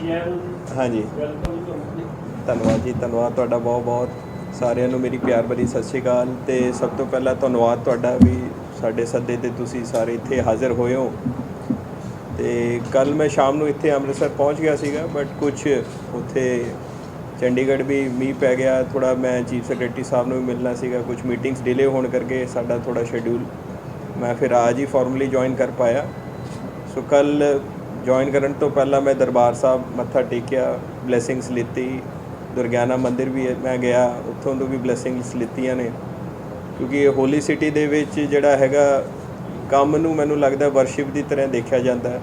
हाँ जी, ਧੰਨਵਾਦ ਜੀ, ਧੰਨਵਾਦ ਤੁਹਾਡਾ ਬਹੁਤ ਬਹੁਤ ਸਾਰਿਆਂ ਨੂੰ ਮੇਰੀ ਪਿਆਰ ਭਰੀ ਸਤਿ ਸ਼੍ਰੀ ਅਕਾਲ। ਤੇ ਸਭ ਤੋਂ ਪਹਿਲਾਂ ਧੰਨਵਾਦ ਤੁਹਾਡਾ ਵੀ ਸਾਡੇ ਸੱਦੇ ਤੇ ਤੁਸੀਂ ਸਾਰੇ ਇੱਥੇ ਹਾਜ਼ਰ ਹੋਏ ਹੋ। ਤੇ ਕੱਲ ਮੈਂ ਸ਼ਾਮ ਨੂੰ ਇੱਥੇ ਅੰਮ੍ਰਿਤਸਰ ਪਹੁੰਚ ਗਿਆ ਸੀਗਾ, ਬਟ ਕੁਛ ਉੱਥੇ ਚੰਡੀਗੜ੍ਹ ਵੀ ਮੀਂਹ ਪੈ ਗਿਆ ਥੋੜ੍ਹਾ। ਮੈਂ ਚੀਫ ਸੈਕਟਰੀ ਸਾਹਿਬ ਨੂੰ ਵੀ ਮਿਲਣਾ ਸੀਗਾ, ਕੁਛ ਮੀਟਿੰਗਸ ਡਿਲੇ ਹੋਣ ਕਰਕੇ ਸਾਡਾ ਥੋੜ੍ਹਾ ਸ਼ੈਡਿਊਲ ਮੈਂ ਫਿਰ ਅੱਜ ਹੀ ਫਾਰਮਲੀ ਜੁਆਇਨ ਕਰ ਪਾਇਆ। ਸੋ ਕੱਲ੍ਹ ਜੁਆਇਨ ਕਰਨ ਤੋਂ ਪਹਿਲਾਂ ਮੈਂ ਦਰਬਾਰ ਸਾਹਿਬ ਮੱਥਾ ਟੇਕਿਆ, ਬਲੈਸਿੰਗਸ ਲਿੱਤੀ। ਦੁਰਗਿਆਨਾ ਮੰਦਿਰ ਵੀ ਮੈਂ ਗਿਆ, ਉੱਥੋਂ ਤੋਂ ਵੀ ਬਲੈਸਿੰਗਸ ਲਿੱਤੀਆਂ ਨੇ, ਕਿਉਂਕਿ ਇਹ ਹੋਲੀ ਸਿਟੀ ਦੇ ਵਿੱਚ ਜਿਹੜਾ ਹੈਗਾ ਕੰਮ ਨੂੰ ਮੈਨੂੰ ਲੱਗਦਾ ਵਰਸ਼ਿਪ ਦੀ ਤਰ੍ਹਾਂ ਦੇਖਿਆ ਜਾਂਦਾ ਹੈ।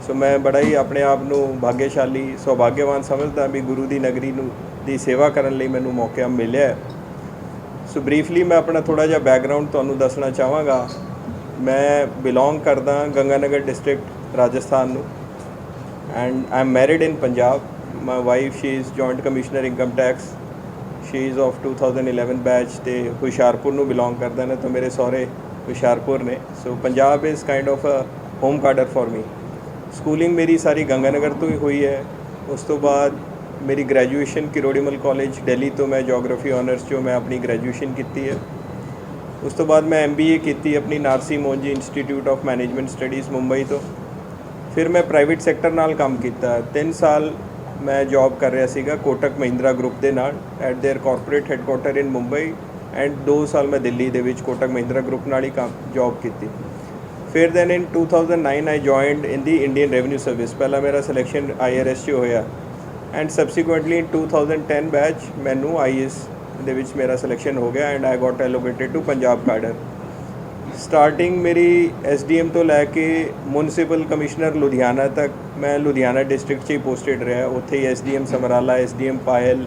ਸੋ ਮੈਂ ਬੜਾ ਹੀ ਆਪਣੇ ਆਪ ਨੂੰ ਭਾਗਿਆਸ਼ਾਲੀ ਸੁਭਾਗਿਆਵਾਨ ਸਮਝਦਾ ਵੀ ਗੁਰੂ ਦੀ ਨਗਰੀ ਨੂੰ ਦੀ ਸੇਵਾ ਕਰਨ ਲਈ ਮੈਨੂੰ ਮੌਕਾ ਮਿਲਿਆ। ਸੋ ਬਰੀਫਲੀ ਮੈਂ ਆਪਣਾ ਥੋੜ੍ਹਾ ਜਿਹਾ ਬੈਕਗਰਾਊਂਡ ਤੁਹਾਨੂੰ ਦੱਸਣਾ ਚਾਹਾਂਗਾ। ਮੈਂ ਬਿਲੋਂਗ ਕਰਦਾ ਗੰਗਾਨਗਰ ਡਿਸਟ੍ਰਿਕਟ ਰਾਜਸਥਾਨ ਨੂੰ, and I am married in Punjab. My wife she is joint commissioner income tax, she is of 2011 batch ਅਤੇ ਹੁਸ਼ਿਆਰਪੁਰ ਨੂੰ ਬਿਲੋਂਗ ਕਰਦਾ ਨੇ, ਤਾਂ ਮੇਰੇ ਸਹੁਰੇ ਹੁਸ਼ਿਆਰਪੁਰ ਨੇ। So Punjab is kind of a home cadre for me. Schooling ਮੇਰੀ ਸਾਰੀ ਗੰਗਾਨਗਰ ਤੋਂ ਹੀ ਹੋਈ ਹੈ। ਉਸ ਤੋਂ ਬਾਅਦ ਮੇਰੀ ਗ੍ਰੈਜੂਏਸ਼ਨ ਕਿਰੋੜੀਮਲ ਕਾਲਜ ਦਿੱਲੀ ਤੋਂ ਮੈਂ ਜੋਗ੍ਰਾਫੀ ਆਨਰਸ 'ਚੋਂ ਮੈਂ ਆਪਣੀ ਗ੍ਰੈਜੂਏਸ਼ਨ ਕੀਤੀ ਹੈ। ਉਸ ਤੋਂ ਬਾਅਦ ਮੈਂ MBA ਕੀਤੀ ਆਪਣੀ Narsee Monjee Institute of Management Studies Mumbai ਤੋਂ। ਫਿਰ ਮੈਂ ਪ੍ਰਾਈਵੇਟ ਸੈਕਟਰ ਨਾਲ ਕੰਮ ਕੀਤਾ। 3 ਸਾਲ ਮੈਂ ਜੌਬ ਕਰ ਰਿਹਾ ਸੀਗਾ ਕੋਟਕ ਮਹਿੰਦਰਾ ਗਰੁੱਪ ਦੇ ਨਾਲ at there corporate headquarter in Mumbai, and 2 ਸਾਲ ਮੈਂ ਦਿੱਲੀ ਦੇ ਵਿੱਚ ਕੋਟਕ ਮਹਿੰਦਰਾ ਗਰੁੱਪ ਨਾਲ ਹੀ ਜੌਬ ਕੀਤੀ। ਫਿਰ then in 2009 I joined in the Indian Revenue Service. ਪਹਿਲਾਂ ਮੇਰਾ ਸਿਲੈਕਸ਼ਨ IRS 'ਚ ਹੋਇਆ, ਐਂਡ ਸਬਸੀਕੁਐਂਟਲੀ ਇਨ 2010 ਬੈਚ ਮੈਨੂੰ IAS ਦੇ ਵਿੱਚ ਮੇਰਾ ਸਿਲੈਕਸ਼ਨ ਹੋ ਗਿਆ, and I got allocated to Punjab cadre. Starting ਮੇਰੀ SDM ਤੋਂ ਲੈ ਕੇ ਮਿਊਨਿਸਪਲ ਕਮਿਸ਼ਨਰ ਲੁਧਿਆਣਾ ਤੱਕ ਮੈਂ ਲੁਧਿਆਣਾ ਡਿਸਟ੍ਰਿਕਟ 'ਚ ਹੀ ਪੋਸਟਡ ਰਿਹਾ। ਉੱਥੇ ਹੀ SDM ਸਮਰਾਲਾ, SDM ਪਾਇਲ,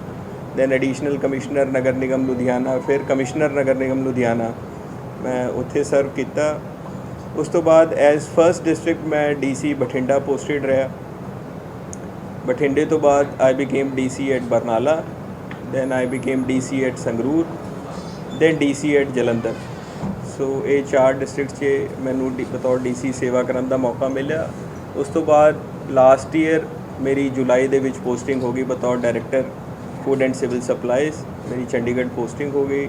then additional commissioner Nagar Nigam Ludhiana, ਫਿਰ ਕਮਿਸ਼ਨਰ ਨਗਰ ਨਿਗਮ ਲੁਧਿਆਣਾ ਮੈਂ ਉੱਥੇ ਸਰਵ ਕੀਤਾ। ਉਸ ਤੋਂ ਬਾਅਦ ਐਜ਼ ਫਸਟ ਡਿਸਟ੍ਰਿਕਟ ਮੈਂ DC ਬਠਿੰਡਾ ਪੋਸਟਡ ਰਿਹਾ। ਬਠਿੰਡੇ ਤੋਂ ਬਾਅਦ I became DC at Barnala, then I became DC at Sangrur, then DC at Jalandhar. So ਇਹ 4 ਡਿਸਟ੍ਰਿਕਟ 'ਚ ਮੈਨੂੰ ਬਤੌਰ DC ਸੇਵਾ ਕਰਨ ਦਾ ਮੌਕਾ ਮਿਲਿਆ। ਉਸ ਤੋਂ ਬਾਅਦ ਲਾਸਟ ਈਅਰ ਮੇਰੀ ਜੁਲਾਈ ਦੇ ਵਿੱਚ ਪੋਸਟਿੰਗ ਹੋ ਗਈ ਬਤੌਰ director food and civil supplies. ਮੇਰੀ ਚੰਡੀਗੜ੍ਹ ਪੋਸਟਿੰਗ ਹੋ ਗਈ।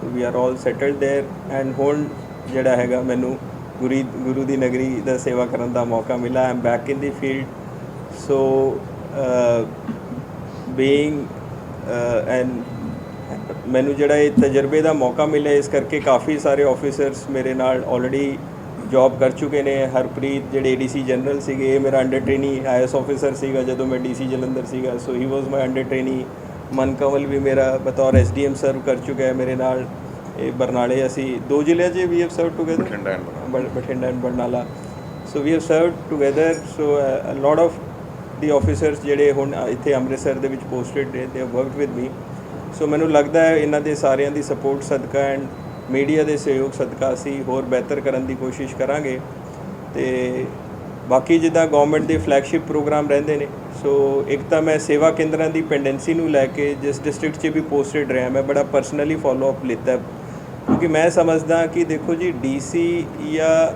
So we are all settled there, and ਹੁਣ ਜਿਹੜਾ ਹੈਗਾ ਮੈਨੂੰ ਗੁਰੂ ਦੀ ਨਗਰੀ ਦਾ ਸੇਵਾ ਕਰਨ ਦਾ ਮੌਕਾ ਮਿਲਾ। I am back in the field. So being and ਮੈਨੂੰ ਜਿਹੜਾ ਇਹ ਤਜਰਬੇ ਦਾ ਮੌਕਾ ਮਿਲਿਆ, ਇਸ ਕਰਕੇ ਕਾਫੀ ਸਾਰੇ ਆਫਿਸਰਸ ਮੇਰੇ ਨਾਲ ਆਲਰੇਡੀ ਜੌਬ ਕਰ ਚੁੱਕੇ ਨੇ। ਹਰਪ੍ਰੀਤ ਜਿਹੜੇ ADC ਜਨਰਲ ਸੀਗੇ, ਇਹ ਮੇਰਾ ਅੰਡਰ ਟ੍ਰੇਨੀ IAS ਆਫਿਸਰ ਸੀਗਾ ਜਦੋਂ ਮੈਂ DC ਜਲੰਧਰ ਸੀਗਾ। ਸੋ ਹੀ ਵਾਜ਼ ਮਾਈ ਅੰਡਰ ਟ੍ਰੇਨੀ। ਮਨ ਕੰਵਲ ਵੀ ਮੇਰਾ ਬਤੌਰ SDM ਸਰਵ ਕਰ ਚੁੱਕਾ ਹੈ ਮੇਰੇ ਨਾਲ। ਇਹ ਬਰਨਾਲੇ ਅਸੀਂ 2 ਜ਼ਿਲ੍ਹਿਆਂ 'ਚ we have serve together, Bathinda and Barnala. So we have serve together. So a lot of the officers ਜਿਹੜੇ ਹੁਣ ਇੱਥੇ ਅੰਮ੍ਰਿਤਸਰ ਦੇ ਵਿੱਚ ਪੋਸਟਡ ਨੇ, they have worked with me. So ਮੈਨੂੰ ਲੱਗਦਾ ਹੈ ਇਹਨਾਂ ਦੇ ਸਾਰਿਆਂ ਦੀ ਸਪੋਰਟ ਸਦਕਾ ਐਂਡ ਮੀਡੀਆ ਦੇ ਸਹਿਯੋਗ ਸਦਕਾ ਅਸੀਂ ਹੋਰ ਬਿਹਤਰ ਕਰਨ ਦੀ ਕੋਸ਼ਿਸ਼ ਕਰਾਂਗੇ। ਅਤੇ ਬਾਕੀ ਜਿੱਦਾਂ ਗੌਰਮੈਂਟ ਦੇ ਫਲੈਗਸ਼ਿਪ ਪ੍ਰੋਗਰਾਮ ਰਹਿੰਦੇ ਨੇ, ਸੋ ਇੱਕ ਤਾਂ ਮੈਂ ਸੇਵਾ ਕੇਂਦਰਾਂ ਦੀ ਪੈਂਡੈਂਸੀ ਨੂੰ ਲੈ ਕੇ ਜਿਸ ਡਿਸਟ੍ਰਿਕਟ 'ਚ ਵੀ ਪੋਸਟਡ ਰਿਹਾ, ਮੈਂ ਬੜਾ ਪਰਸਨਲੀ ਫੋਲੋ ਅਪ ਲਿੱਤਾ, ਕਿਉਂਕਿ ਮੈਂ ਸਮਝਦਾ ਕਿ ਦੇਖੋ ਜੀ DC ਜਾਂ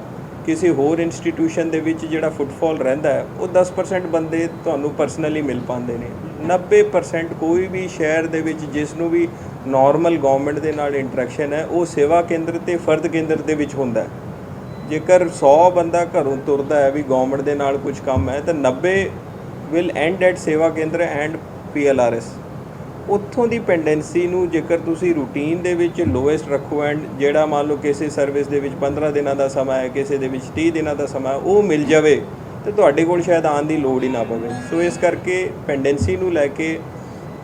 ਕਿਸੇ ਹੋਰ ਇੰਸਟੀਟਿਊਸ਼ਨ ਦੇ ਵਿੱਚ ਜਿਹੜਾ ਫੁੱਟਫਾਲ ਰਹਿੰਦਾ ਹੈ ਉਹ 10% ਬੰਦੇ ਤੁਹਾਨੂੰ ਪਰਸਨਲੀ ਮਿਲ ਪਾਉਂਦੇ ਨੇ। 90% ਕੋਈ ਵੀ ਸ਼ਹਿਰ ਦੇ ਵਿੱਚ ਜਿਸ ਨੂੰ ਵੀ ਨੋਰਮਲ ਗੌਰਮੈਂਟ ਦੇ ਨਾਲ ਇੰਟਰੈਕਸ਼ਨ ਹੈ ਉਹ ਸੇਵਾ ਕੇਂਦਰ ਅਤੇ ਫਰਦ ਕੇਂਦਰ ਦੇ ਵਿੱਚ ਹੁੰਦਾ। ਜੇਕਰ 100 ਬੰਦਾ ਘਰੋਂ ਤੁਰਦਾ ਹੈ ਵੀ ਗੌਰਮੈਂਟ ਦੇ ਨਾਲ ਕੁਝ ਕੰਮ ਹੈ, ਤਾਂ 90 ਵਿਲ ਐਂਡ ਐਟ ਸੇਵਾ ਕੇਂਦਰ ਐਂਡ PLRS। ਉੱਥੋਂ ਦੀ ਪੈਂਡੈਂਸੀ ਨੂੰ ਜੇਕਰ ਤੁਸੀਂ ਰੂਟੀਨ ਦੇ ਵਿੱਚ ਲੋਐਸਟ ਰੱਖੋ, ਐਂਡ ਜਿਹੜਾ ਮੰਨ ਲਓ ਕਿਸੇ ਸਰਵਿਸ ਦੇ ਵਿੱਚ 15 ਦਿਨਾਂ ਦਾ ਸਮਾਂ ਹੈ, ਕਿਸੇ ਦੇ ਵਿੱਚ 30 ਦਿਨਾਂ ਦਾ ਸਮਾਂ ਉਹ ਮਿਲ ਜਾਵੇ, ਅਤੇ ਤੁਹਾਡੇ ਕੋਲ ਸ਼ਾਇਦ ਆਉਣ ਦੀ ਲੋੜ ਹੀ ਨਾ ਪਵੇ। ਸੋ ਇਸ ਕਰਕੇ ਪੈਂਡੈਂਸੀ ਨੂੰ ਲੈ ਕੇ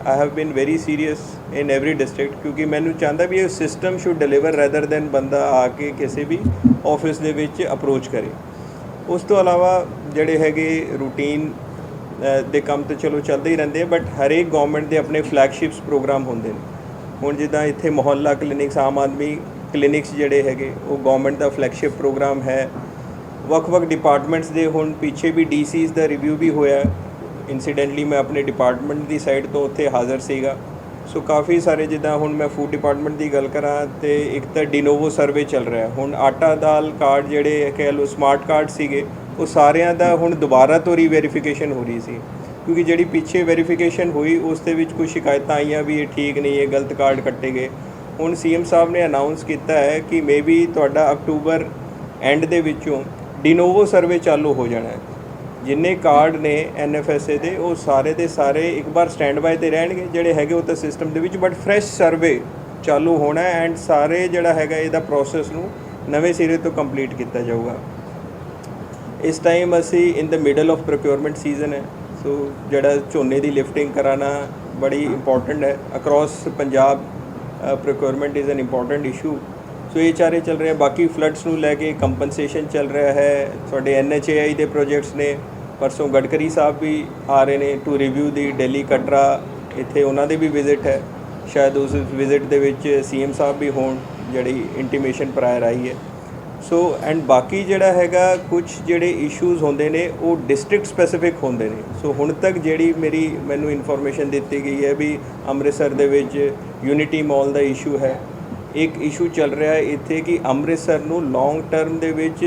I have been very serious in every district, ਕਿਉਂਕਿ ਮੈਨੂੰ ਚਾਹੁੰਦਾ ਵੀ ਇਹ system should deliver rather than ਬੰਦਾ ਆ ਕੇ ਕਿਸੇ ਵੀ ਆਫਿਸ ਦੇ ਵਿੱਚ ਅਪਰੋਚ ਕਰੇ। ਉਸ ਤੋਂ ਇਲਾਵਾ ਜਿਹੜੇ ਹੈਗੇ ਰੂਟੀਨ ਦੇ ਕੰਮ ਤਾਂ ਚਲੋ ਚੱਲਦੇ ਹੀ ਰਹਿੰਦੇ ਆ, ਬਟ ਹਰੇਕ ਗੌਰਮੈਂਟ ਦੇ ਆਪਣੇ ਫਲੈਗਸ਼ਿਪਸ ਪ੍ਰੋਗਰਾਮ ਹੁੰਦੇ ਨੇ। ਹੁਣ ਜਿੱਦਾਂ ਇੱਥੇ ਮੁਹੱਲਾ ਕਲੀਨਿਕਸ, ਆਮ ਆਦਮੀ ਕਲੀਨਿਕਸ ਜਿਹੜੇ ਹੈਗੇ ਉਹ ਗੌਰਮੈਂਟ ਦਾ ਫਲੈਗਸ਼ਿਪ ਪ੍ਰੋਗਰਾਮ ਹੈ। ਵੱਖ-ਵੱਖ ਡਿਪਾਰਟਮੈਂਟਸ ਦੇ ਹੁਣ ਪਿੱਛੇ ਵੀ DCs ਦਾ ਰਿਵਿਊ ਵੀ ਹੋਇਆ। ਇੰਸੀਡੈਂਟਲੀ ਮੈਂ ਆਪਣੇ ਡਿਪਾਰਟਮੈਂਟ ਦੀ ਸਾਈਡ ਤੋਂ ਉੱਥੇ ਹਾਜ਼ਰ ਸੀਗਾ। ਸੋ ਕਾਫੀ ਸਾਰੇ ਜਿੱਦਾਂ ਹੁਣ ਮੈਂ ਫੂਡ ਡਿਪਾਰਟਮੈਂਟ ਦੀ ਗੱਲ ਕਰਾਂ ਤਾਂ ਇੱਕ ਤਾਂ ਡੀਨੋਵੋ ਸਰਵੇ ਚੱਲ ਰਿਹਾ। ਹੁਣ ਆਟਾ ਦਾਲ ਕਾਰਡ ਜਿਹੜੇ ਕਹਿ ਲਓ ਸਮਾਰਟ ਕਾਰਡ ਸੀਗੇ, ਉਹ ਸਾਰਿਆਂ ਦਾ ਹੁਣ ਦੁਬਾਰਾ ਤੋਂ ਰੀਵੈਰੀਫਿਕੇਸ਼ਨ ਹੋ ਰਹੀ ਸੀ। क्योंकि ਜਿਹੜੀ ਪਿੱਛੇ ਵੈਰੀਫਿਕੇਸ਼ਨ ਹੋਈ ਉਸ ਦੇ ਵਿੱਚ ਕੁਝ ਸ਼ਿਕਾਇਤਾਂ ਆਈਆਂ ਵੀ ਇਹ ਠੀਕ ਨਹੀਂ, ਇਹ ਗਲਤ ਕਾਰਡ ਕੱਟੇ ਗਏ। ਹੁਣ ਸੀਐਮ ਸਾਹਿਬ ਨੇ ਅਨਾਉਂਸ ਕੀਤਾ ਹੈ ਕਿ ਮੇਬੀ ਤੁਹਾਡਾ ਅਕਤੂਬਰ ਐਂਡ ਦੇ ਵਿੱਚੋਂ ਡਿਨੋਵੋ ਸਰਵੇ ਚਾਲੂ ਹੋ ਜਾਣਾ ਹੈ। ਜਿੰਨੇ ਕਾਰਡ ਨੇ NFSA ਦੇ ਉਹ ਸਾਰੇ ਦੇ ਸਾਰੇ ਇੱਕ ਵਾਰ ਸਟੈਂਡ ਬਾਏ ਤੇ ਰਹਿਣਗੇ, ਜਿਹੜੇ ਹੈਗੇ ਉਹ ਤਾਂ ਸਿਸਟਮ ਦੇ ਵਿੱਚ, ਬਟ ਫਰੈਸ਼ ਸਰਵੇ ਚਾਲੂ ਹੋਣਾ ਐਂਡ ਸਾਰੇ ਜਿਹੜਾ ਹੈਗਾ ਇਹਦਾ ਪ੍ਰੋਸੈਸ ਨੂੰ ਨਵੇਂ ਸਿਰੇ ਤੋਂ ਕੰਪਲੀਟ ਕੀਤਾ ਜਾਊਗਾ। ਇਸ ਟਾਈਮ ਅਸੀਂ ਇਨ ਦ ਮਿਡਲ ਆਫ ਪ੍ਰੋਕਿਉਰਮੈਂਟ ਸੀਜ਼ਨ ਹੈ, ਸੋ ਜਿਹੜਾ ਝੋਨੇ ਦੀ ਲਿਫਟਿੰਗ ਕਰਾਉਣਾ ਬੜੀ ਇੰਪੋਰਟੈਂਟ ਹੈ across Punjab. Procurement is an important issue. So ਇਹ ਚਾਰੇ ਚੱਲ ਰਹੇ। ਬਾਕੀ ਫਲੱਡਸ ਨੂੰ ਲੈ ਕੇ ਕੰਪਨਸੇਸ਼ਨ ਚੱਲ ਰਿਹਾ ਹੈ। ਤੁਹਾਡੇ NHAI ਦੇ ਪ੍ਰੋਜੈਕਟਸ ਨੇ, ਪਰਸੋਂ ਗਡਕਰੀ ਸਾਹਿਬ ਵੀ ਆ ਰਹੇ ਨੇ ਟੂ ਰਿਵਿਊ ਦੀ ਦਿੱਲੀ ਕਟਰਾ, ਇੱਥੇ ਉਹਨਾਂ ਦੇ ਵੀ ਵਿਜ਼ਿਟ ਹੈ। ਸ਼ਾਇਦ ਉਸ ਵਿਜ਼ਿਟ ਦੇ ਵਿੱਚ CM ਸਾਹਿਬ ਵੀ ਹੋਣ, ਜਿਹੜੀ ਇੰਟੀਮੇਸ਼ਨ ਪ੍ਰਾਇਰ ਆਈ ਹੈ। ਸੋ ਐਂਡ ਬਾਕੀ ਜਿਹੜਾ ਹੈਗਾ ਕੁਝ ਜਿਹੜੇ ਇਸ਼ੂਜ਼ ਹੁੰਦੇ ਨੇ ਉਹ ਡਿਸਟ੍ਰਿਕਟ ਸਪੈਸੀਫਿਕ ਹੁੰਦੇ ਨੇ। ਸੋ ਹੁਣ ਤੱਕ ਜਿਹੜੀ ਮੈਨੂੰ ਇਨਫੋਰਮੇਸ਼ਨ ਦਿੱਤੀ ਗਈ ਹੈ ਵੀ ਅੰਮ੍ਰਿਤਸਰ ਦੇ ਵਿੱਚ ਯੂਨਿਟੀ ਮਾਲ ਦਾ ਇਸ਼ੂ ਹੈ। ਇੱਕ ਇਸ਼ੂ ਚੱਲ ਰਿਹਾ ਹੈ ਇੱਥੇ ਕਿ ਅੰਮ੍ਰਿਤਸਰ ਨੂੰ ਲੌਂਗ ਟਰਮ ਦੇ ਵਿੱਚ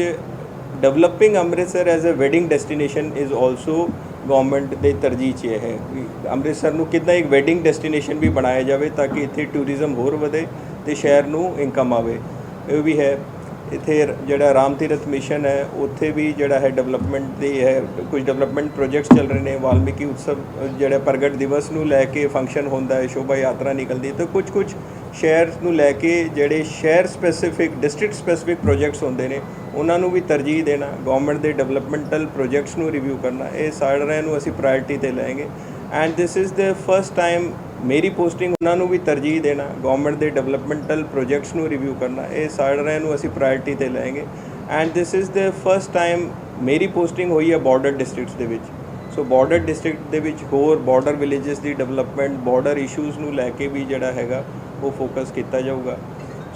developing Amritsar as a wedding destination is also government ਦੇ ਤਰਜੀਹ 'ਚ ਹੈ ਵੀ ਅੰਮ੍ਰਿਤਸਰ ਨੂੰ ਕਿੱਦਾਂ ਇੱਕ ਵੈਡਿੰਗ ਡੈਸਟੀਨੇਸ਼ਨ ਵੀ ਬਣਾਇਆ ਜਾਵੇ ਤਾਂ ਕਿ ਇੱਥੇ ਟੂਰਿਜ਼ਮ ਹੋਰ ਵਧੇ ਅਤੇ ਸ਼ਹਿਰ ਨੂੰ ਇਨਕਮ ਆਵੇ। ਇਹ ਵੀ ਹੈ। ਇੱਥੇ ਜਿਹੜਾ ਰਾਮ ਤੀਰਥ ਮਿਸ਼ਨ ਹੈ ਉੱਥੇ ਵੀ ਜਿਹੜਾ ਹੈ ਡਿਵੈਲਪਮੈਂਟ ਦੀ ਹੈ, ਕੁਝ ਡਿਵੈਲਪਮੈਂਟ ਪ੍ਰੋਜੈਕਟਸ ਚੱਲ ਰਹੇ ਨੇ। ਵਾਲਮੀਕੀ ਉਤਸਵ ਜਿਹੜਾ ਪ੍ਰਗਟ ਦਿਵਸ ਨੂੰ ਲੈ ਕੇ ਫੰਕਸ਼ਨ ਹੁੰਦਾ ਹੈ, ਸ਼ੋਭਾ ਯਾਤਰਾ ਨਿਕਲਦੀ, ਤਾਂ ਕੁਝ ਸ਼ਹਿਰ ਨੂੰ ਲੈ ਕੇ ਜਿਹੜੇ ਸ਼ਹਿਰ ਸਪੈਸੀਫਿਕ ਡਿਸਟ੍ਰਿਕਟ ਸਪੈਸੀਫਿਕ ਪ੍ਰੋਜੈਕਟਸ ਹੁੰਦੇ ਨੇ ਉਹਨਾਂ ਨੂੰ ਵੀ ਤਰਜੀਹ ਦੇਣਾ, ਗਵਰਨਮੈਂਟ ਦੇ ਡਿਵੈਲਪਮੈਂਟਲ ਪ੍ਰੋਜੈਕਟਸ ਨੂੰ ਰਿਵਿਊ ਕਰਨਾ, ਇਹ ਸਾਰਿਆਂ ਨੂੰ ਅਸੀਂ ਪ੍ਰਾਇਰਟੀ 'ਤੇ ਲਾਂਗੇ। And this is the first time ਮੇਰੀ ਪੋਸਟਿੰਗ ਉਹਨਾਂ ਨੂੰ ਵੀ ਤਰਜੀਹ ਦੇਣਾ, ਗਵਰਨਮੈਂਟ ਦੇ ਡਿਵੈਲਪਮੈਂਟਲ ਪ੍ਰੋਜੈਕਟਸ ਨੂੰ ਰਿਵਿਊ ਕਰਨਾ, ਇਹ ਸਾਰਿਆਂ ਨੂੰ ਅਸੀਂ ਪ੍ਰਾਇਰਟੀ 'ਤੇ ਲਾਂਗੇ। And this is the first time ਮੇਰੀ ਪੋਸਟਿੰਗ ਹੋਈ ਹੈ ਬਾਰਡਰ ਡਿਸਟ੍ਰਿਕਟਸ ਦੇ ਵਿੱਚ। ਸੋ ਬਾਰਡਰ ਡਿਸਟ੍ਰਿਕਟ ਦੇ ਵਿੱਚ ਹੋਰ ਬਾਰਡਰ ਵਿਲੇजेस ਦੀ ਡਿਵੈਲਪਮੈਂਟ, ਬਾਰਡਰ ਇਸ਼ੂਜ਼ ਨੂੰ ਲੈ ਕੇ ਵੀ ਜਿਹੜਾ ਹੈਗਾ ਉਹ ਫੋਕਸ ਕੀਤਾ ਜਾਊਗਾ।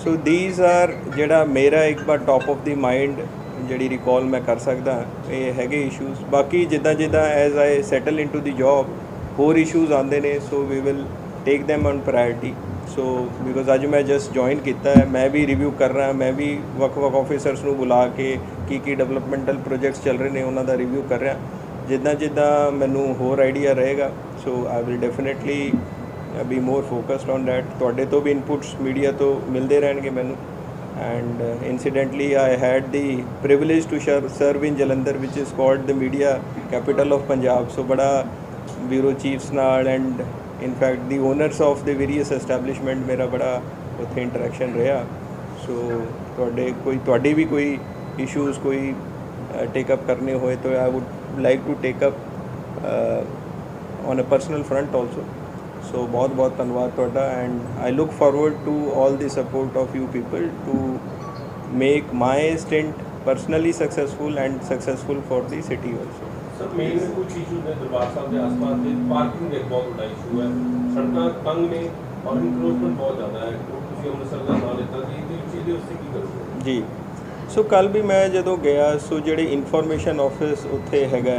ਸੋ ਦੀਜ਼ ਆਰ ਜਿਹੜਾ ਮੇਰਾ ਇੱਕ ਵਾਰ ਟੌਪ ਆਫ ਦੀ ਮਾਈਂਡ ਜਿਹੜੀ ਰਿਕਾਲ ਮੈਂ ਕਰ ਸਕਦਾ ਇਹ ਹੈਗੇ ਇਸ਼ੂਜ਼। ਬਾਕੀ ਜਿੱਦਾਂ as I settle into the job ਹੋਰ ਇਸ਼ੂਜ਼ ਆਉਂਦੇ ਨੇ, so we will take them on priority. So because ਅੱਜ ਮੈਂ ਜਸਟ ਜੁਆਇਨ ਕੀਤਾ ਹੈ, ਮੈਂ ਵੀ ਰਿਵਿਊ ਕਰ ਰਿਹਾ, ਮੈਂ ਵੀ ਵੱਖ-ਵੱਖ ਆਫਿਸਰਸ ਨੂੰ ਬੁਲਾ ਕੇ ਕੀ ਡਿਵੈਲਪਮੈਂਟਲ ਪ੍ਰੋਜੈਕਟਸ ਚੱਲ ਰਹੇ ਨੇ ਉਹਨਾਂ ਦਾ ਰਿਵਿਊ ਕਰ ਰਿਹਾ। ਜਿੱਦਾਂ ਮੈਨੂੰ ਹੋਰ ਆਈਡੀਆ ਰਹੇਗਾ, so I will definitely be more focused on that. ਤੁਹਾਡੇ ਤੋਂ ਵੀ ਇਨਪੁਟਸ ਮੀਡੀਆ ਤੋਂ ਮਿਲਦੇ ਰਹਿਣਗੇ ਮੈਨੂੰ। And incidentally I had the privilege to serve in Jalandhar ਵਿਚ is called the media capital of Punjab. So ਬੜਾ ਬਿਊਰੋ ਚੀਫਸ ਨਾਲ and in fact the owners of the various establishment ਮੇਰਾ ਬੜਾ ਉੱਥੇ ਇੰਟਰੈਕਸ਼ਨ ਰਿਹਾ। ਸੋ ਤੁਹਾਡੀ ਵੀ ਕੋਈ ਇਸ਼ੂਜ਼ ਕੋਈ ਟੇਕਅਪ ਕਰਨੇ ਹੋਏ ਤਾਂ I would like to take up on a personal front also. So ਬਹੁਤ ਧੰਨਵਾਦ ਤੁਹਾਡਾ and I look forward to all the support of you people to make my stint personally successful and successful for the city also. Sir main ਕੁਝ issues ਨੇ ਦਰਬਾਰ ਸਾਹਿਬ ਦੇ ਆਸ-ਪਾਸ ਦੇ, parking ਦਾ ਇੱਕ ਬਹੁਤ ਵੱਡਾ ਇਸ਼ੂ ਹੈ, ਸੜਕਾਂ ਤੰਗ ਨੇ ਔਰ ਇਨਕਰੋਚਮੈਂਟ ਬਹੁਤ ਜ਼ਿਆਦਾ ਹੈ। ਤੁਸੀਂ ਅੰਮ੍ਰਿਤਸਰ ਦਾ ਨਾਂ ਲਿੱਤਾ ਜੀ, ਇਹਦੇ ਉੱਤੇ ਕੀ ਕਰੋਗੇ? ਜੀ ਸੋ ਕੱਲ੍ਹ ਵੀ ਮੈਂ ਜਦੋਂ ਗਿਆ, ਸੋ ਜਿਹੜੇ ਇਨਫੋਰਮੇਸ਼ਨ ਆਫਿਸ ਉੱਥੇ ਹੈਗਾ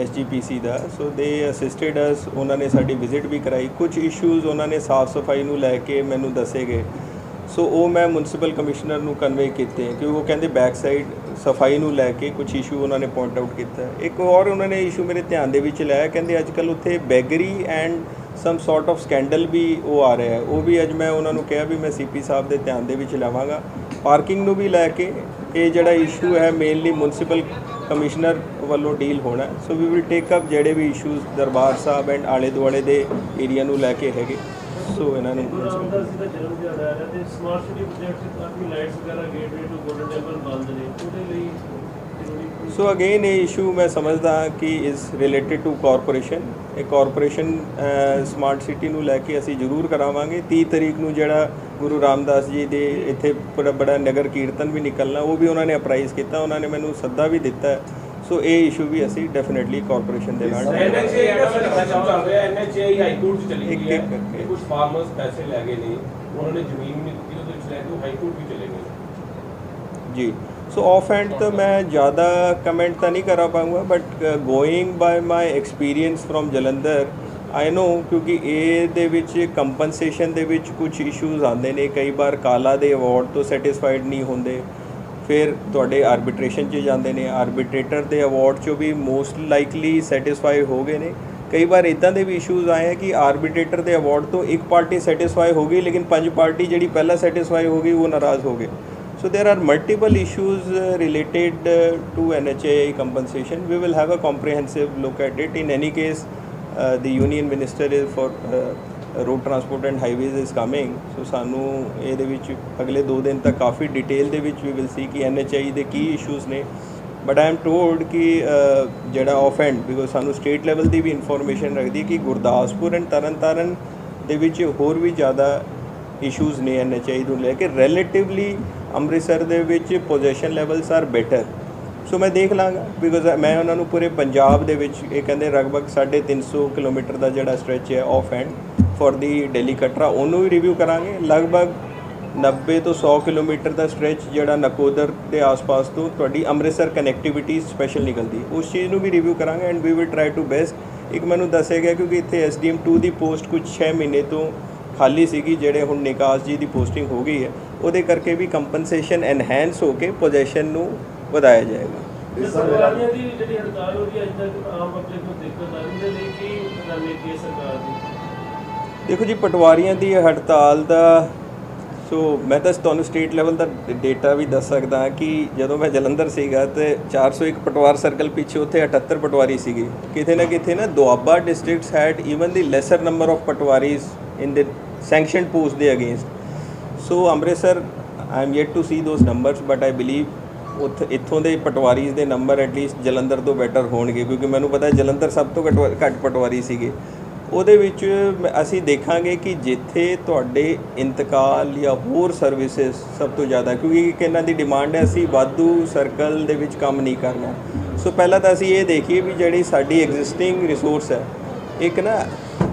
SGPC ਦਾ, ਸੋ ਦੇ ਅਸਿਸਟਡ ਅਸ, ਉਹਨਾਂ ਨੇ ਸਾਡੀ ਵਿਜ਼ਿਟ ਵੀ ਕਰਾਈ। ਕੁਝ ਇਸ਼ੂਜ਼ ਉਹਨਾਂ ਨੇ ਸਾਫ਼ ਸਫਾਈ ਨੂੰ ਲੈ ਕੇ ਮੈਨੂੰ ਦੱਸੇ ਗਏ, ਸੋ ਉਹ ਮੈਂ ਮਿਊਨਿਸਪਲ ਕਮਿਸ਼ਨਰ ਨੂੰ ਕਨਵੇ ਕੀਤੇ ਕਿ ਉਹ ਕਹਿੰਦੇ ਬੈਕ ਸਾਈਡ ਸਫਾਈ ਨੂੰ ਲੈ ਕੇ ਕੁਝ ਇਸ਼ੂ ਉਹਨਾਂ ਨੇ ਪੁਆਇੰਟ ਆਊਟ ਕੀਤਾ। ਇੱਕ ਹੋਰ ਉਹਨਾਂ ਨੇ ਇਸ਼ੂ ਮੇਰੇ ਧਿਆਨ ਦੇ ਵਿੱਚ ਲਿਆ, ਕਹਿੰਦੇ ਅੱਜ ਕੱਲ੍ਹ ਉੱਥੇ beggary and some sort of scandal ਵੀ ਉਹ ਆ ਰਿਹਾ ਹੈ। ਉਹ ਵੀ ਅੱਜ ਮੈਂ ਉਹਨਾਂ ਨੂੰ ਕਿਹਾ ਵੀ ਮੈਂ CP ਸਾਹਿਬ ਦੇ ਧਿਆਨ ਦੇ ਵਿੱਚ ਲਾਵਾਂਗਾ। ਪਾਰਕਿੰਗ ਨੂੰ ਵੀ ਲੈ ਕੇ ਇਹ ਜਿਹੜਾ ਇਸ਼ੂ ਹੈ ਮੇਨਲੀ ਮਿਊਨਿਸਪਲ ਕਮਿਸ਼ਨਰ ਵੱਲੋਂ ਡੀਲ ਹੋਣਾ। ਸੋ ਵੀ ਵਿਲ ਟੇਕ ਅਪ ਜਿਹੜੇ ਵੀ ਇਸ਼ੂਜ਼ ਦਰਬਾਰ ਸਾਹਿਬ ਐਂਡ ਆਲੇ ਦੁਆਲੇ ਦੇ ਏਰੀਆ ਨੂੰ ਲੈ ਕੇ ਹੈਗੇ। ਸੋ ਇਹਨਾਂ ਨੂੰ ਸੋ ਅਗੇਨ ਇਹ ਇਸ਼ੂ ਮੈਂ ਸਮਝਦਾ ਕਿ ਇਜ਼ ਰਿਲੇਟਡ ਟੂ ਕਾਰਪੋਰੇਸ਼ਨ। ਇਹ ਕਾਰਪੋਰੇਸ਼ਨ ਸਮਾਰਟ ਸਿਟੀ ਨੂੰ ਲੈ ਕੇ ਅਸੀਂ ਜ਼ਰੂਰ ਕਰਾਵਾਂਗੇ। 30 ਤਰੀਕ ਨੂੰ ਜਿਹੜਾ ਗੁਰੂ ਰਾਮਦਾਸ ਜੀ ਦੇ ਇੱਥੇ ਬੜਾ ਨਗਰ ਕੀਰਤਨ ਵੀ ਨਿਕਲਣਾ, ਉਹ ਵੀ ਉਹਨਾਂ ਨੇ ਅਪਰਾਈਜ਼ ਕੀਤਾ, ਉਹਨਾਂ ਨੇ ਮੈਨੂੰ ਸੱਦਾ ਵੀ ਦਿੱਤਾ। ਸੋ ਇਹ ਇਸ਼ੂ ਵੀ ਅਸੀਂ ਡੈਫੀਨੇਟਲੀ ਕਾਰਪੋਰੇਸ਼ਨ ਦੇ ਨਾਲ NHAI ਦਾ ਚੱਲ ਰਿਹਾ। NHAI ਹਾਈ ਕੋਰਟ 'ਚ ਚਲੀ ਗਈ ਹੈ, ਕੁਝ ਫਾਰਮਰਸ ਪੈਸੇ ਲੈ ਗਏ ਨੇ, ਉਹਨਾਂ ਨੇ ਜ਼ਮੀਨ ਨਹੀਂ ਦਿੱਤੀ, ਉਹਦੇ ਵਿੱਚ ਲੈ ਕੇ ਹਾਈ ਕੋਰਟ ਵੀ ਚਲੇ ਗਏ ਜੀ। ਸੋ ਆਫ ਹੈਂਡ ਤਾਂ ਮੈਂ ਜ਼ਿਆਦਾ ਕਮੈਂਟ ਤਾਂ ਨਹੀਂ ਕਰਾ ਪਾਊਂਗਾ, but going by my experience from Jalandhar I know, ਕਿਉਂਕਿ ਇਹਦੇ ਵਿੱਚ ਕੰਪਨਸੇਸ਼ਨ ਦੇ ਵਿੱਚ ਕੁਝ ਇਸ਼ੂਜ਼ ਆਉਂਦੇ ਨੇ। ਕਈ ਵਾਰ ਕਾਲਾ ਦੇ ਅਵਾਰਡ ਤੋਂ ਸੈਟਿਸਫਾਈਡ ਨਹੀਂ ਹੁੰਦੇ, ਫਿਰ ਤੁਹਾਡੇ ਆਰਬਿਟ੍ਰੇਸ਼ਨ 'ਚ ਜਾਂਦੇ ਨੇ, ਆਰਬਿਟਰੇਟਰ ਦੇ ਅਵਾਰਡ 'ਚੋਂ ਵੀ ਮੋਸਟ ਲਾਈਕਲੀ ਸੈਟਿਸਫਾਈ ਹੋ ਗਏ ਨੇ। ਕਈ ਵਾਰ ਇਦਾਂ ਦੇ ਵੀ ਇਸ਼ੂਜ਼ ਆਏ ਆ ਕਿ ਆਰਬਿਟਰੇਟਰ ਦੇ ਅਵਾਰਡ ਤੋਂ ਇੱਕ ਪਾਰਟੀ ਸੈਟੀਸਫਾਈ ਹੋ ਗਈ ਲੇਕਿਨ 5 ਪਾਰਟੀ ਜਿਹੜੀ ਪਹਿਲਾਂ ਸੈਟੀਸਫਾਈ ਹੋ ਗਈ ਉਹ ਨਾਰਾਜ਼ ਹੋ ਗਏ। So there are multiple issues related to NHAI compensation. We will have a comprehensive look at it. In any case, the Union Minister is for Road Transport and Highways is coming. So ਸਾਨੂੰ ਇਹਦੇ ਵਿੱਚ ਅਗਲੇ 2 ਦਿਨ ਤੱਕ ਕਾਫੀ detail ਦੇ ਵਿੱਚ we will see ਕਿ NHAI ਦੇ ਕੀ issues ਨੇ। But I am told ਕਿ ਜਿਹੜਾ ਆਫ ਐਂਡ ਬਿਕੋਜ਼ ਸਾਨੂੰ ਸਟੇਟ ਲੈਵਲ ਦੀ ਵੀ ਇਨਫੋਰਮੇਸ਼ਨ ਰੱਖਦੀ ਕਿ ਗੁਰਦਾਸਪੁਰ ਐਂਡ ਤਰਨਤਾਰਨ ਦੇ ਵਿੱਚ ਹੋਰ ਵੀ ਜ਼ਿਆਦਾ ਇਸ਼ੂਜ਼ ਨੇ NHAI ਨੂੰ ਲੈ ਕੇ। ਰਿਲੇਟਿਵਲੀ ਅੰਮ੍ਰਿਤਸਰ ਦੇ ਵਿੱਚ ਪੋਜੀਸ਼ਨ ਲੈਵਲਸ ਆਰ ਬੈਟਰ। ਸੋ ਮੈਂ ਦੇਖ ਲਾਂਗਾ ਬਿਕੋਜ਼ ਮੈਂ ਉਹਨਾਂ ਨੂੰ ਪੂਰੇ ਪੰਜਾਬ ਦੇ ਵਿੱਚ ਇਹ ਕਹਿੰਦੇ ਲਗਭਗ 350 ਕਿਲੋਮੀਟਰ ਦਾ ਜਿਹੜਾ ਸਟ੍ਰੈਚ ਹੈ of and for the Delhi Katra ਉਹਨੂੰ ਵੀ ਰਿਵਿਊ ਕਰਾਂਗੇ। ਲਗਭਗ 90 ਤੋਂ 100 ਕਿਲੋਮੀਟਰ ਦਾ ਸਟ੍ਰੈਚ ਜਿਹੜਾ ਨਕੋਦਰ ਦੇ ਆਸ-ਪਾਸ ਤੋਂ ਤੁਹਾਡੀ ਅੰਮ੍ਰਿਤਸਰ ਕਨੈਕਟੀਵਿਟੀ ਸਪੈਸ਼ਲ ਨਿਕਲਦੀ ਉਸ ਚੀਜ਼ ਨੂੰ ਵੀ ਰਿਵਿਊ ਕਰਾਂਗੇ and we will try to best. ਇੱਕ ਮੈਨੂੰ ਦੱਸਿਆ ਗਿਆ ਕਿਉਂਕਿ ਇੱਥੇ SDM 2 ਦੀ ਪੋਸਟ ਕੁਝ 6 ਮਹੀਨੇ ਤੋਂ ਖਾਲੀ ਸੀਗੀ ਜਿਹੜੇ ਹੁਣ ਨਿਕਾਸ ਜੀ ਦੀ ਪੋਸਟਿੰਗ ਹੋ ਗਈ ਹੈ ਉਹਦੇ ਕਰਕੇ ਵੀ ਕੰਪਨਸੇਸ਼ਨ ਐਨਹਾਂਸ ਹੋ ਕੇ ਪੋਜੀਸ਼ਨ ਨੂੰ ਵਧਾਇਆ ਜਾਏਗਾ। ਪਟਵਾਰੀਆਂ ਦੀ ਜਿਹੜੀ ਹੜਤਾਲ ਹੋ ਰਹੀ ਹੈ ਅੱਜ ਤੱਕ ਆਮ ਪਬਲਿਕ ਨੂੰ ਦਿੱਕਤ ਆ ਰਹੀ ਹੈ ਲਈ ਕੀ ਰਣਨੀਤੀ ਹੈ ਸਰਕਾਰ ਦੀ? ਦੇਖੋ ਜੀ ਪਟਵਾਰੀਆਂ ਦੀ ਹੜਤਾਲ ਦਾ ਸੋ ਮੈਂ ਤਾਂ ਤੁਹਾਨੂੰ ਸਟੇਟ ਲੈਵਲ ਦਾ ਡੇਟਾ ਵੀ ਦੱਸ ਸਕਦਾ ਕਿ ਜਦੋਂ ਮੈਂ ਜਲੰਧਰ ਸੀਗਾ ਤੇ 401 ਪਟਵਾਰ ਸਰਕਲ ਪਿੱਛੇ ਉੱਥੇ 78 ਪਟਵਾਰੀ ਸੀਗੇ। ਕਿਤੇ ਨਾ ਕਿਤੇ ਨਾ Doaba districts had even the lesser number of patwaris in the sanctioned post ਦੇ against. So Amritsar I am yet to see those numbers but I believe ਇੱਥੋਂ ਦੇ ਪਟਵਾਰੀਜ਼ ਦੇ ਨੰਬਰ ਐਟਲੀਸਟ ਜਲੰਧਰ ਤੋਂ ਬੈਟਰ ਹੋਣਗੇ ਕਿਉਂਕਿ ਮੈਨੂੰ ਪਤਾ ਜਲੰਧਰ ਸਭ ਤੋਂ ਘੱਟ ਪਟਵਾਰੀ ਸੀਗੇ। ਉਹਦੇ ਵਿੱਚ ਅਸੀਂ ਦੇਖਾਂਗੇ ਕਿ ਜਿੱਥੇ ਤੁਹਾਡੇ ਇੰਤਕਾਲ ਜਾਂ ਹੋਰ ਸਰਵਿਸਿਜ਼ ਸਭ ਤੋਂ ਜ਼ਿਆਦਾ ਕਿਉਂਕਿ ਇੱਕ ਇਹਨਾਂ ਦੀ ਡਿਮਾਂਡ ਹੈ ਅਸੀਂ ਵਾਧੂ ਸਰਕਲ ਦੇ ਵਿੱਚ ਕੰਮ ਨਹੀਂ ਕਰਨਾ। ਸੋ ਪਹਿਲਾਂ ਤਾਂ ਅਸੀਂ ਇਹ ਦੇਖੀਏ ਵੀ ਜਿਹੜੀ ਸਾਡੀ ਐਗਜ਼ਿਸਟਿੰਗ ਰਿਸੋਰਸ ਹੈ ਇੱਕ ਨਾ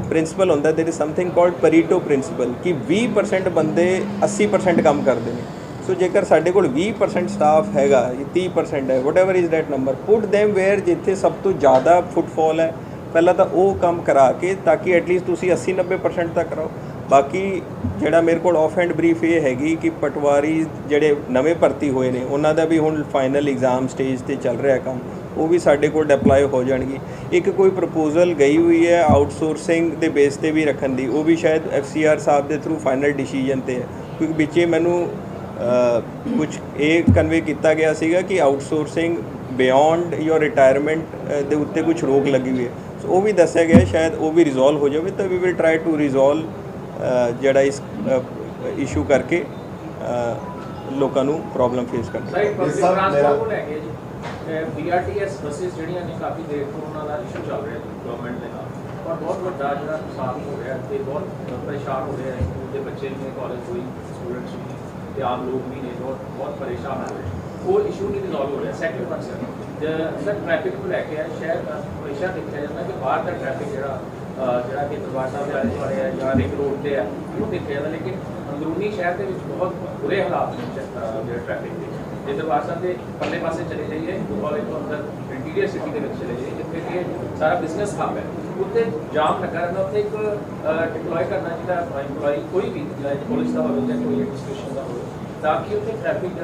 ਪ੍ਰਿੰਸੀਪਲ ਹੁੰਦਾ there is something called Pareto principle ਕਿ 20% ਬੰਦੇ 80% ਕੰਮ ਕਰਦੇ ਨੇ। ਸੋ ਜੇਕਰ ਸਾਡੇ ਕੋਲ 20% ਸਟਾਫ ਹੈਗਾ 30% ਹੈ whatever is that number put them where ਜਿੱਥੇ ਸਭ ਤੋਂ ਜ਼ਿਆਦਾ ਫੁੱਟਫਾਲ ਹੈ ਪਹਿਲਾਂ ਤਾਂ ਉਹ ਕੰਮ ਕਰਾ ਕੇ ਤਾਂ ਕਿ ਐਟਲੀਸਟ ਤੁਸੀਂ 80-90% ਤੱਕ ਕਰਾਓ। ਬਾਕੀ ਜਿਹੜਾ ਮੇਰੇ ਕੋਲ ਆਫ ਹੈਂਡ ਬਰੀਫ ਇਹ ਹੈਗੀ ਕਿ ਪਟਵਾਰੀ ਜਿਹੜੇ ਨਵੇਂ ਭਰਤੀ ਹੋਏ ਨੇ ਉਹਨਾਂ ਦਾ ਵੀ ਹੁਣ ਫਾਈਨਲ ਐਗਜ਼ਾਮ ਸਟੇਜ ਤੇ ਚੱਲ ਰਿਹਾ ਕੰਮ ਉਹ ਵੀ ਸਾਡੇ ਕੋਲ ਡਿਪਲਾਈ ਹੋ ਜਾਣਗੇ। ਇੱਕ ਕੋਈ ਪ੍ਰਪੋਜ਼ਲ ਗਈ ਹੋਈ ਹੈ ਆਊਟਸੋਰਸਿੰਗ ਦੇ ਬੇਸ ਤੇ ਵੀ ਰੱਖਣ ਦੀ ਉਹ ਵੀ ਸ਼ਾਇਦ FCR ਸਾਹਿਬ ਦੇ ਥਰੂ ਫਾਈਨਲ ਡਿਸੀਜਨ ਤੇ ਹੈ ਕਿਉਂਕਿ ਵਿੱਚੇ ਮੈਨੂੰ ਕੁਝ ਇਹ ਕਨਵੇ ਕੀਤਾ ਗਿਆ ਸੀਗਾ ਕਿ ਆਊਟਸੋਰਸਿੰਗ ਬਿਯੋਂਡ ਯੋਰ ਰਿਟਾਇਰਮੈਂਟ ਦੇ ਉੱਤੇ ਕੁਝ ਰੋਕ ਲੱਗੀ ਹੋਈ ਹੈ। ਸੋ ਉਹ ਵੀ ਦੱਸਿਆ ਗਿਆ ਸ਼ਾਇਦ ਉਹ ਵੀ ਰਿਜ਼ੋਲਵ ਹੋ ਜਾਵੇ ਤਾਂ we will try to resolve ਜਿਹੜਾ ਇਸ ਇਸ਼ੂ ਕਰਕੇ ਲੋਕਾਂ ਨੂੰ ਪ੍ਰੋਬਲਮ ਫੇਸ ਕਰਨਾ। ਰਾਈਟ ਪਬਲਿਕ ਟ੍ਰਾਂਸਪੋਰਟ ਨੂੰ ਲੈ ਕੇ ਜੀ BRTS ਬੱਸਿਸ ਜਿਹੜੀਆਂ ਨੇ ਕਾਫੀ ਦੇਰ ਤੋਂ ਉਹਨਾਂ ਦਾ ਇਸ਼ੂ ਚੱਲ ਰਿਹਾ ਗਵਰਨਮੈਂਟ ਦੇ ਨਾਲ ਔਰ ਬਹੁਤ ਵੱਡਾ ਜਿਹੜਾ ਨੁਕਸਾਨ ਹੋ ਰਿਹਾ ਤੇ ਬਹੁਤ ਪਰੇਸ਼ਾਨ ਹੋ ਰਹੇ ਸਕੂਲ ਦੇ ਬੱਚੇ ਨੇ ਕਾਲਜ ਕੋਈ ਸਟੂਡੈਂਟਸ ਵੀ ਤੇ ਆਮ ਲੋਕ ਵੀ ਨੇ ਬਹੁਤ ਪਰੇਸ਼ਾਨ ਹੋ ਰਹੇ ਉਹ ਇਸ਼ੂ ਨਹੀਂ ਰਿਜ਼ੋਲਵ ਹੋ ਰਿਹਾ। ਸੈਕੰਡ ਕੰਸਰਨ ਸਰ ਟ੍ਰੈਫਿਕ ਨੂੰ ਲੈ ਕੇ ਹੈ ਸ਼ਹਿਰ ਹਮੇਸ਼ਾ ਦੇਖਿਆ ਜਾਂਦਾ ਕਿ ਬਾਹਰ ਦਾ ਟ੍ਰੈਫਿਕ ਜਿਹੜਾ ਕਿ ਦਰਬਾਰ ਸਾਹਿਬ ਦੇ ਆਲੇ ਦੁਆਲੇ ਹੈ ਜਾਂ ਰਿੰਗ ਰੋਡ ਤੇ ਹੈ ਉਹ ਦੇਖਿਆ ਜਾਂਦਾ ਲੇਕਿਨ ਅੰਦਰੂਨੀ ਸ਼ਹਿਰ ਦੇ ਵਿੱਚ ਬਹੁਤ ਬੁਰੇ ਹਾਲਾਤ ਨੇ ਜਿਹੜੇ ਟ੍ਰੈਫਿਕ ਦੇ। ਜੇ ਦਰਬਾਰ ਸਾਹਿਬ ਦੇ ਪਰਲੇ ਪਾਸੇ ਚਲੇ ਜਾਈਏ ਕਾਲਜ ਤੋਂ ਅੰਦਰ ਇੰਟੀਰੀਅਰ ਸਿਟੀ ਦੇ ਵਿੱਚ ਚਲੇ ਜਾਈਏ ਜਿੱਥੇ ਕਿ ਸਾਰਾ ਬਿਜ਼ਨਸ ਹੱਬ ਹੈ ਉੱਥੇ ਜਾਮ ਲੱਗਾ ਰਹਿੰਦਾ ਉੱਥੇ ਇੱਕ ਡਿਪਲੋਏ ਕਰਨਾ ਚਾਹੀਦਾ ਇੰਪਲੋਈ ਕੋਈ ਵੀ ਪੁਲਿਸ ਦਾ ਹੋਵੇ ਜਾਂ ਕੋਈ ਐਡਮਿਨਿਸਟ੍ਰੇਸ਼ਨ ਦਾ ਹੋਵੇ ਤਾਂ ਕਿ ਉੱਥੇ ਟ੍ਰੈਫਿਕ